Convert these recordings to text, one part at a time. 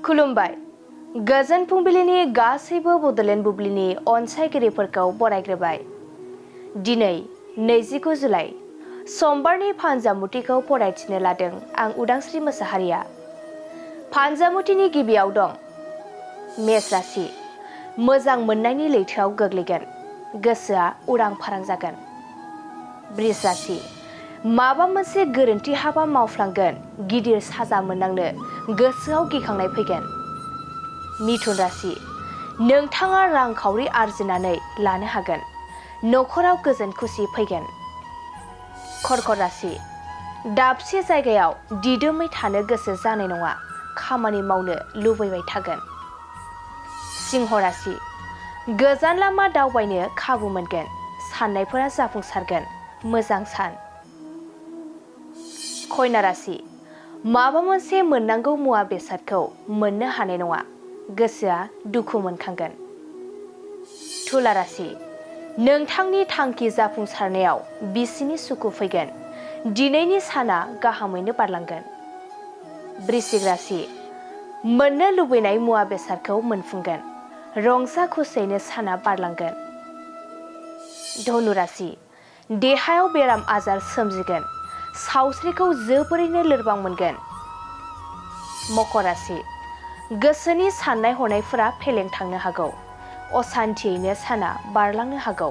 खुलुमबाय गोजोन फुंबिलिनि गासैबो बडलेण्ड बुब्लिनि अनसायगिरिफोरखौ बरायग्रोबाय। दिनै 29 जुलाइ समबारनि फानजामुथिखौ फरायथिनो लादों आं उदांस्रि मोसाहारिया। फानजामुथिनि गिबियाव दं मेष राशि। मोजां मोननायनि लैथोआव गोग्लैगोन, गोसोआ उरां फारां जागोन। बृष राशि। माबा मोनसे गोरोन्थि हाबा मावफ्लांगोन, गिदिर साजा मोननांनो गोसोआव गिखांनाय फैगोन। मिथुन राशि। नोंथाङा रांखावरि आरजिनानै लानो हागोन, नखराव गोजोन खुसि फैगोन। कर्कट राशि। दाबसे जायगायाव दिदोमै थानो गोसो जानाय नङा, खामानि मावनो लुबैबाय थागोन। सिंह राशि। गोजान लामा दावबायनो खाबु मोनगोन, साननायफोरा जाफुंसारगोन, मोजां सान। कन्या राशि। माबा मोनसे मोननांगौ मुवा बेसादखौ मोननो हानाय नङा, गोसोआ दुखु मोनखांगोन। तुला राशि। नोंथांनि थांखि जाफुंसारनायाव बिसिनि सुखु फैगोन, दिनैनि साना गाहामैनो बारलांगोन। वृश्चिक राशि। मोननो लुबैनाय मुवा बेसादखौ मोनफुंगोन, रंजा खुसियैनो साना बारलांगोन। धनु राशि। देहायाव बेराम आजार सोमजिगोन, सावस्रिखौ जोबोरैनो लोरबां मोनगोन। मकर राशि। गोसोनि साननाय हनायफोरा फेलें थांनो हागौ, असान्थियैनो साना बारलांनो हागौ।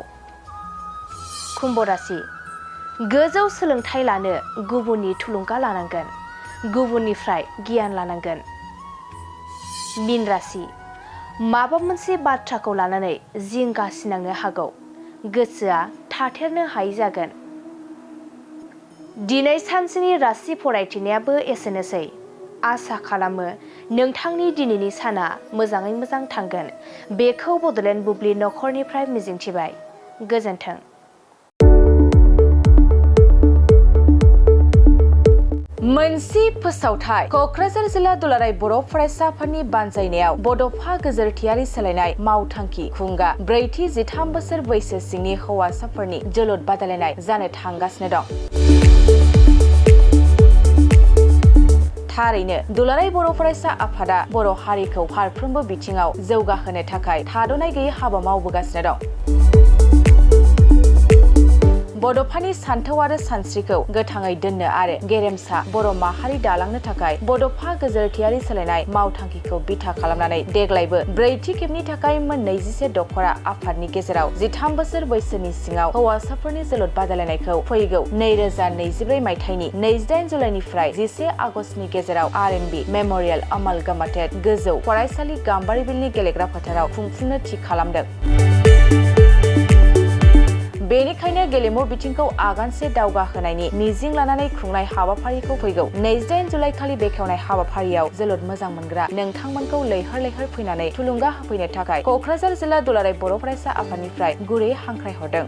कुम्भ राशि। गोजौ सोलोंथाइ लानो गुबुननि थुलुंगा लानांगोन, गुबुननिफ्राय गियान लानांगोन। मीन राशि। माबा मोनसे बाथ्राखौ लानानै जिंगा सिनांनो हागौ, गोसोआ थाथेरनो हायै जागोन। दिनै सानसेनि राशि फरायथिनायाबो एसेनोसै। आसा खालामो नोंथांनि दिनैनि साना मोजाङै मोजां थांगोन, बेखौ बडलेण्ड बुब्लि नखरनिफ्राय मिजिंथिबाय। गोजोन्थों। मोनसे फोसावथाय। कक्राझार जिल्ला दुलाराय बर' फरायसा आफादनि बानजायनायाव बड'फा गोजोरथियारि सोलायनाय मावथांखि खुंगा 4-13 बोसोर बैसो सिंनि हौवासाफोरनि जोलुर बादायलायनाय जानो थांगासिनो दं। थारैनो दुलाराय बर' फरायसा आफादा बर' हारिखौ फारफ्रोमबो बिथिङाव जौगाहोनो थाखाय थाद'नाय गैयै हाबा मावबोगासिनो दं। बड'फानि सान्थौ आरो सानस्रिखौ गोथाङै दोननो आरो गेरेमसा बर' माहारि दालांनो थाखाय बड'फा गोजोरथियारि सोलायनाय मावथांखिखौ बिथा खालामनानै देग्लायबो 4थि खेबनि थाखाय मोन 21 दखरा आफादनि गेजेराव 13 बोसोर बैसोनि सिङाव हौवासाफोरनि जोलुर बादायलायनायखौ फैगौ 2024 मायथाइनि 28 जुलाइनिफ्राय 11 आगस्तनि गेजेराव RNB मेम'रियेल अमालगामाटेड गोजौ फरायसालि गाम्बारिबिलनि गेलेग्रा फोथाराव खुंफुंनो थि खालामदों। बेनिखायनो गेलेमु बिथिंखौ आगानसे दावगाहोनायनि मिजिं लानानै खुंनाय हाबाफारिखौ फैगौ 28 जुलाइ खालि बेखेवनाय हाबाफारियाव जोलुर मोजां मोनग्रा नोंथांमोनखौ लैहोर लैहोर फैनानै थुलुंगा होफैनो थाखाय कक्राझार जिल्ला दुलाराय बर' फरायसा आफादनिफ्राय गुरै हांख्रायहरदों।